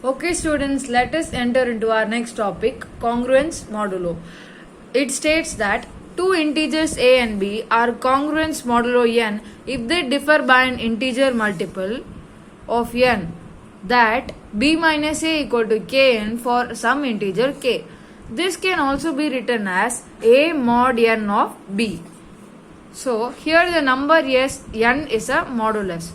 Okay students, let us enter into our next topic, congruence modulo. It states that two integers a and b are congruence modulo n if they differ by an integer multiple of n, that b minus a equal to kn for some integer k. This can also be written as a mod n of b. So here the number n is a modulus.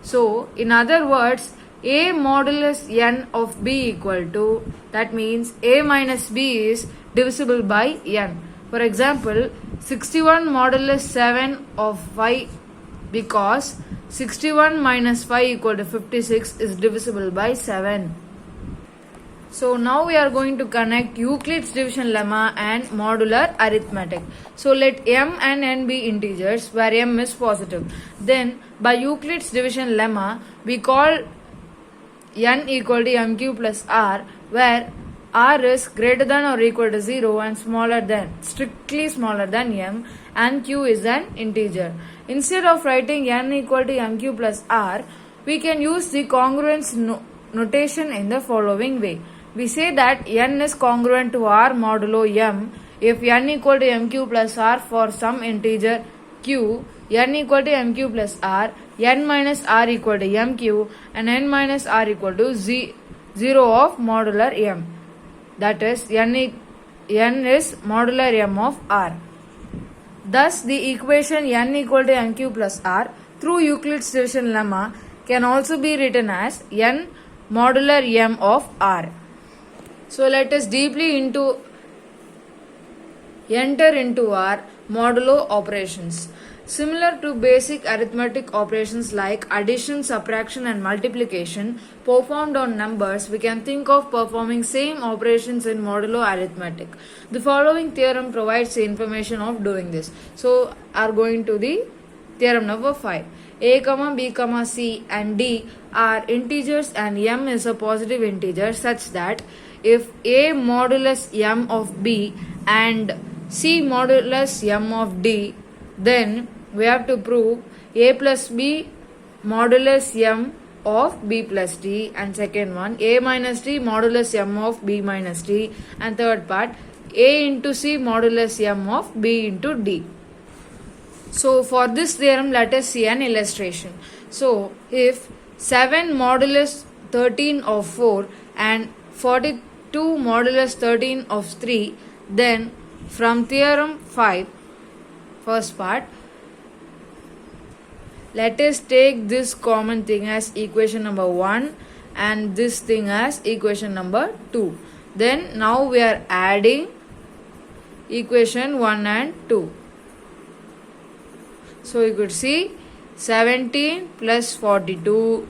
So in other words, a modulus n of b equal to, that means a minus b is divisible by n. For example, 61 modulus 7 of 5, because 61 minus 5 equal to 56 is divisible by 7. So now we are going to connect Euclid's division lemma and modular arithmetic. So let m and n be integers where m is positive. Then by Euclid's division lemma, we call n equal to mq plus r, where r is greater than or equal to 0 and strictly smaller than m, and q is an integer. Instead of writing n equal to mq plus r, we can use the congruence notation in the following way. We say that n is congruent to r modulo m if n equal to mq plus r for some integer q, n equal to mq plus r, n minus r equal to mq, and n minus r equal to 0 of modular m. That is, n is modular m of r. Thus, the equation n equal to mq plus r through Euclid's division lemma can also be written as n modular m of r. So let us deeply enter into our modulo operations. Similar to basic arithmetic operations like addition, subtraction and multiplication performed on numbers, we can think of performing same operations in modulo arithmetic. The following theorem provides the information of doing this. So are going to the theorem number 5. A, B, C and D are integers and m is a positive integer such that if a modulus m of b and c modulus m of d, then we have to prove a plus b modulus m of b plus d, and second one a minus d modulus m of b minus d, and third part a into c modulus m of b into d. So for this theorem, let us see an illustration. So if 7 modulus 13 of 4 and 42 modulus 13 of 3, then from theorem 5, first part, let us take this common thing as equation number 1 and this thing as equation number 2. Then now we are adding equation 1 and 2. So you could see 17 plus 42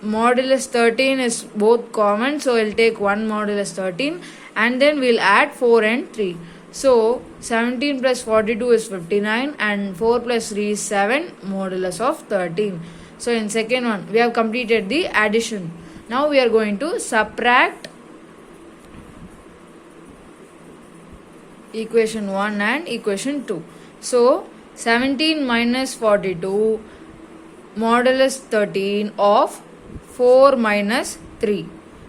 modulus 13 is both common, so we'll take 1 modulus 13 and then we'll add 4 and 3. So 17 plus 42 is 59 and 4 plus 3 is 7 modulus of 13. So in second one we have completed the addition. Now we are going to subtract equation 1 and equation 2. So 17 minus 42 modulus 13 of 4 minus 3.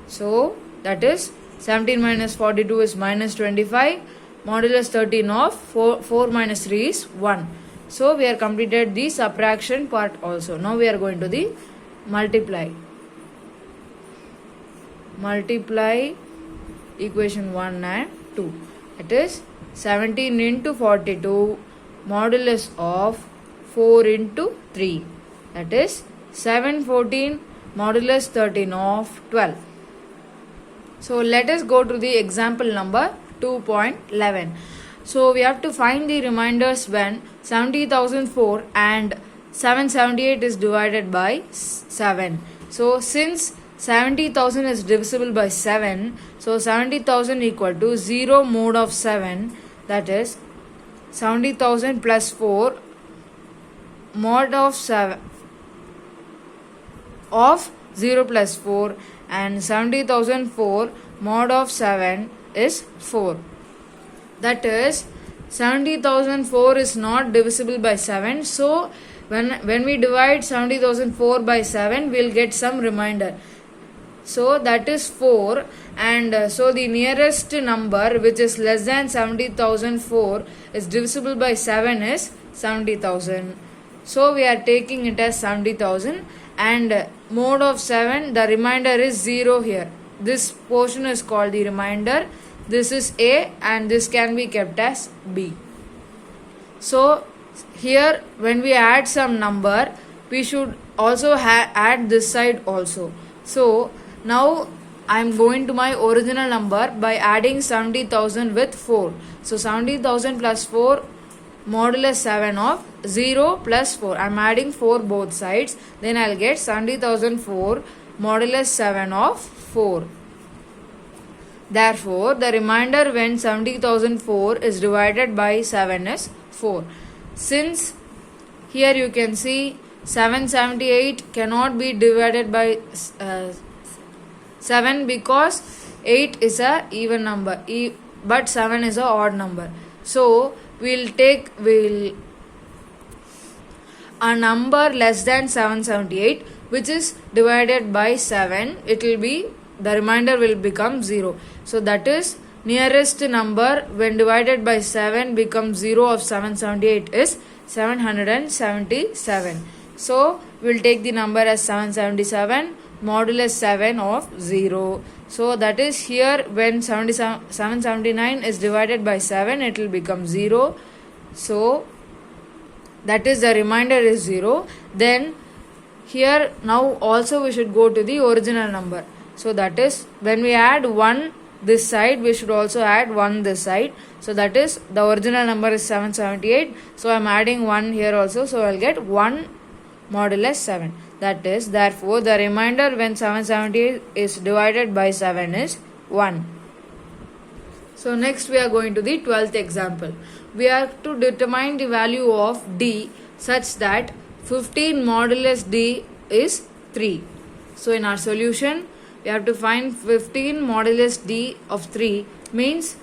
So that is 17 minus 42 is minus 25. Modulus 13 of 4 minus 3 is 1. So we are completed the subtraction part also. Now we are going to the multiply. Multiply equation 1 and 2. It is 17 into 42 modulus of 4 into 3. That is 714 modulus 13 of 12. So let us go to the example number 2.11. So we have to find the reminders when 70,004 and 778 is divided by 7. So since 70,000 is divisible by 7, so 70,000 equal to 0 mod of 7, that is 70,000 plus 4 mod of 7 of 0 plus 4, and 70,004 mod of 7 is 4. That is 70,004 is not divisible by 7. So when we divide 70,004 by 7, we'll get some remainder. So that is 4, and so the nearest number which is less than 70,004 is divisible by 7 is 70,000. So we are taking it as 70,000, and mode of 7, the remainder is 0 here. This portion is called the remainder. This is A and this can be kept as B. So here when we add some number, we should also add this side also. So now I am going to my original number by adding 70,000 with 4. So 70,000 plus 4 modulus 7 of 0 plus 4. I am adding 4 both sides. Then I will get 70,004 modulus 7 of 4. Therefore, the remainder when 70,004 is divided by 7 is 4. Since here you can see 778 cannot be divided by 7 because 8 is a even number, but 7 is a odd number. So we'll take a number less than 778 which is divided by 7. It will be, the remainder will become 0. So that is nearest number when divided by 7 becomes 0 of 778 is 777. So we'll take the number as 777 modulus 7 of 0. So that is here when 779 is divided by 7, it will become 0. So that is the remainder is 0. Then here now also we should go to the original number. So that is when we add 1 this side, we should also add 1 this side. So that is the original number is 778. So I am adding 1 here also. So I will get 1 modulus 7. That is, therefore, the remainder when 778 is divided by 7 is 1. So next we are going to the 12th example. We have to determine the value of D such that 15 modulus D is 3. So in our solution, we have to find 15 modulus D of 3 means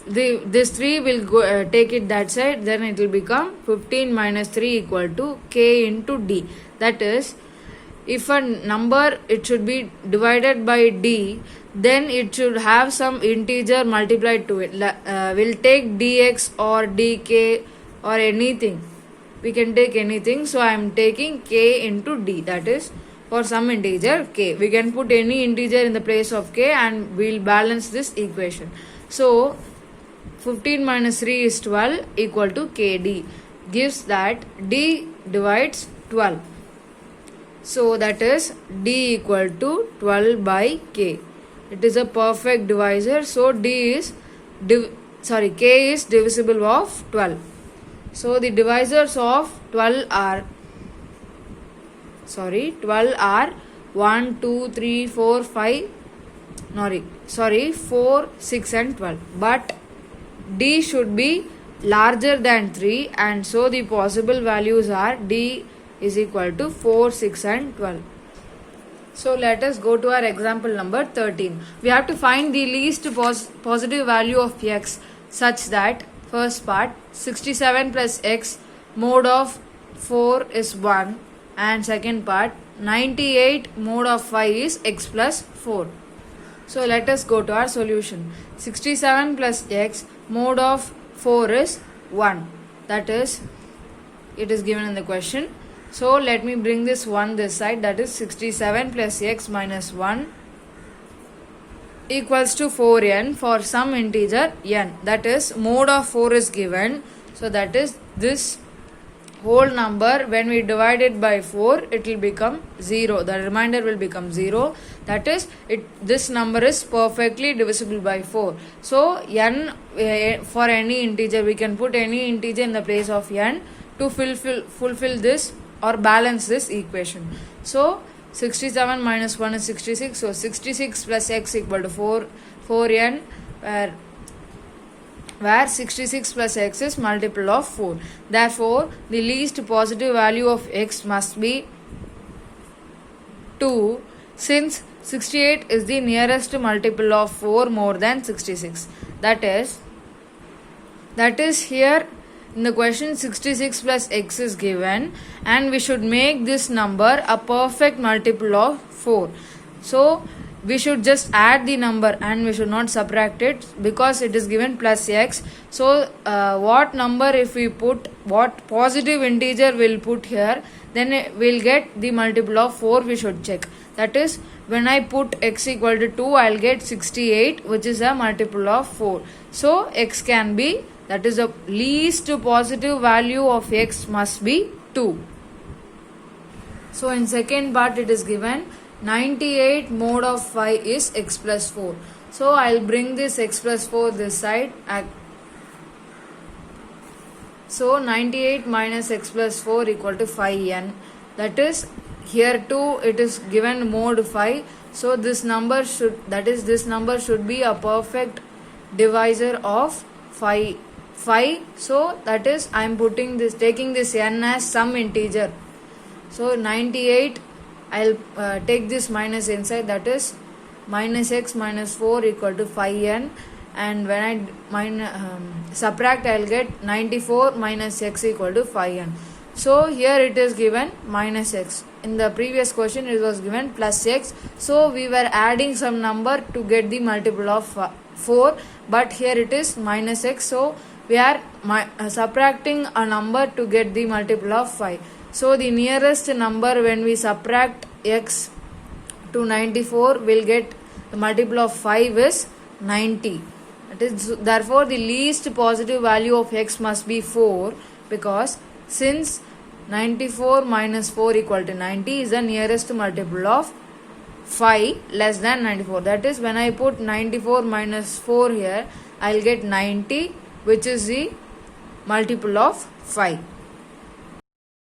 this 3 will go take it that side, then it will become 15 minus 3 equal to K into D. That is, if a number it should be divided by D, then it should have some integer multiplied to it. We'll take dx or dk or anything. We can take anything. So I am taking K into D. That is, for some integer K. We can put any integer in the place of K and we'll balance this equation. So 15 minus 3 is 12 equal to KD, gives that D divides 12. So that is D equal to 12 by K. It is a perfect divisor. So K is divisible of 12. So the divisors of 12 are 1, 2, 3, 4, 5. 4, 6 and 12. But D should be larger than 3, and so the possible values are D is equal to 4, 6 and 12. So let us go to our example number 13. We have to find the least positive value of x such that first part 67 plus x mode of 4 is 1, and second part 98 mode of 5 is x plus 4. So let us go to our solution. 67 plus x mode of 4 is 1. That is, it is given in the question. So let me bring this 1 this side. That is 67 plus x minus 1 equals to 4n for some integer n. That is, mode of 4 is given. So that is, this whole number when we divide it by 4, it will become 0. The remainder will become 0. That is, this number is perfectly divisible by 4. So n, for any integer, we can put any integer in the place of n to fulfill this or balance this equation. So 67 minus 1 is 66. So 66 plus x equal to 4n, where 66 plus x is multiple of 4. Therefore, the least positive value of x must be 2, since 68 is the nearest multiple of 4 more than 66. That is here in the question 66 plus x is given, and we should make this number a perfect multiple of 4. So we should just add the number and we should not subtract it because it is given plus x. So what number if we put, what positive integer we'll put here, then we'll get the multiple of 4 we should check. That is, when I put x equal to 2, I'll get 68, which is a multiple of 4. So x can be, that is the least positive value of x must be 2. So in second part it is given 98 mod of 5 is x plus 4. So I'll bring this x plus 4 this side. So 98 minus x plus 4 equal to 5n. That is, here too it is given mod 5. So this number should, that is this number should be a perfect divisor of 5. So that is, I am putting this, taking this n as some integer. So 98, I'll take this minus inside, that is minus x minus 4 equal to 5n, and when I subtract, I'll get 94 minus x equal to 5n. So here it is given minus x. In the previous question it was given plus x. So we were adding some number to get the multiple of 4, but here it is minus x. So we are subtracting a number to get the multiple of 5. So the nearest number when we subtract x to 94 will get the multiple of 5 is 90. It is, therefore the least positive value of x must be 4, because since 94 minus 4 equal to 90 is the nearest multiple of 5 less than 94. That is, when I put 94 minus 4 here, I'll get 90, which is the multiple of 5.